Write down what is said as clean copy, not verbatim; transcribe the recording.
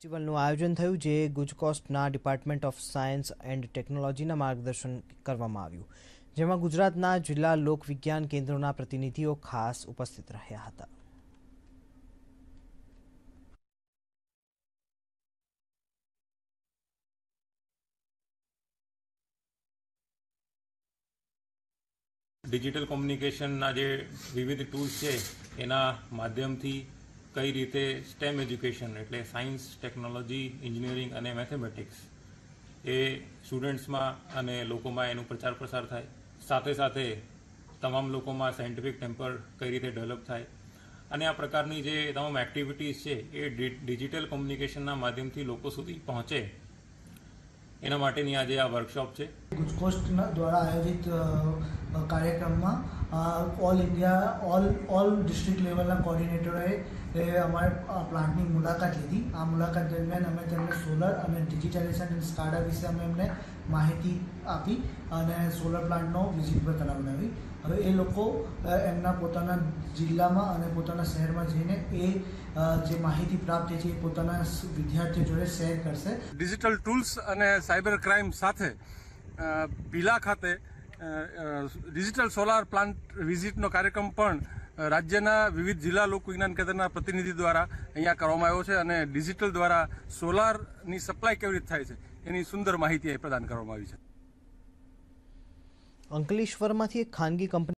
ફેસ્ટિવલનું આયોજન થયું, જે ગુજકોસ્ટના ડિપાર્ટમેન્ટ ઓફ સાયન્સ એન્ડ ટેકનોલોજીના માર્ગદર્શન કરવામાં આવ્યું, જેમાં ગુજરાતના જિલ્લા લોક વિજ્ઞાન કેન્દ્રોના પ્રતિનિધિઓ ખાસ ઉપસ્થિત રહ્યા હતા. ડિજિટલ કોમ્યુનિકેશનના જે વિવિધ ટૂલ્સ છે એના માધ્યમથી કઈ રીતે સ્ટેમ એજ્યુકેશન એટલે સાયન્સ, ટેકનોલોજી, એન્જિનિયરિંગ અને મેથેમેટિક્સ એ સ્ટુડન્ટ્સમાં અને લોકોમાં એનું પ્રચાર પ્રસાર થાય, સાથે સાથે તમામ લોકોમાં સાયન્ટિફિક ટેમ્પર કઈ રીતે ડેવલપ થાય અને આ પ્રકારની જે તમામ એક્ટિવિટીઝ છે એ ડિજિટલ કોમ્યુનિકેશનના માધ્યમથી લોકો સુધી પહોંચે એના માટેની આજે આ વર્કશોપ છે. ગુજકોસ્ટ દ્વારા આયોજિત કાર્યક્રમમાં ઓલ ઇન્ડિયા ઓલ ડિસ્ટ્રિક્ટ લેવલના કોર્ડિનેટરોએ અમારા પ્લાન્ટની મુલાકાત લીધી. આ મુલાકાત દરમિયાન અમે તેમને સોલર અને ડિજિટાઇઝેશન અને સ્કાડા વિશે અમે એમને માહિતી આપી અને સોલર પ્લાન્ટનો વિઝિટ પર કરાવડાવી. હવે એ લોકો એમના પોતાના જિલ્લામાં અને પોતાના શહેરમાં જઈને એ જે માહિતી પ્રાપ્ત થઈ છે એ પોતાના વિદ્યાર્થીઓ જોડે શેર કરશે. ડિજિટલ ટૂલ્સ અને સાયબર ક્રાઇમ સાથે ભીલા ખાતે ડિજિટલ સોલાર પ્લાન્ટ વિઝિટનો કાર્યક્રમ પણ રાજ્યના વિવિધ જિલ્લા લોક વિજ્ઞાન કેન્દ્રના પ્રતિનિધિ દ્વારા અહીંયા કરવામાં આવ્યો છે અને ડિજિટલ દ્વારા સોલારની સપ્લાય કેવી રીતે થાય છે એની સુંદર માહિતી પ્રદાન કરવામાં આવી છે. અંકલેશ્વરમાંથી એક ખાનગી કંપની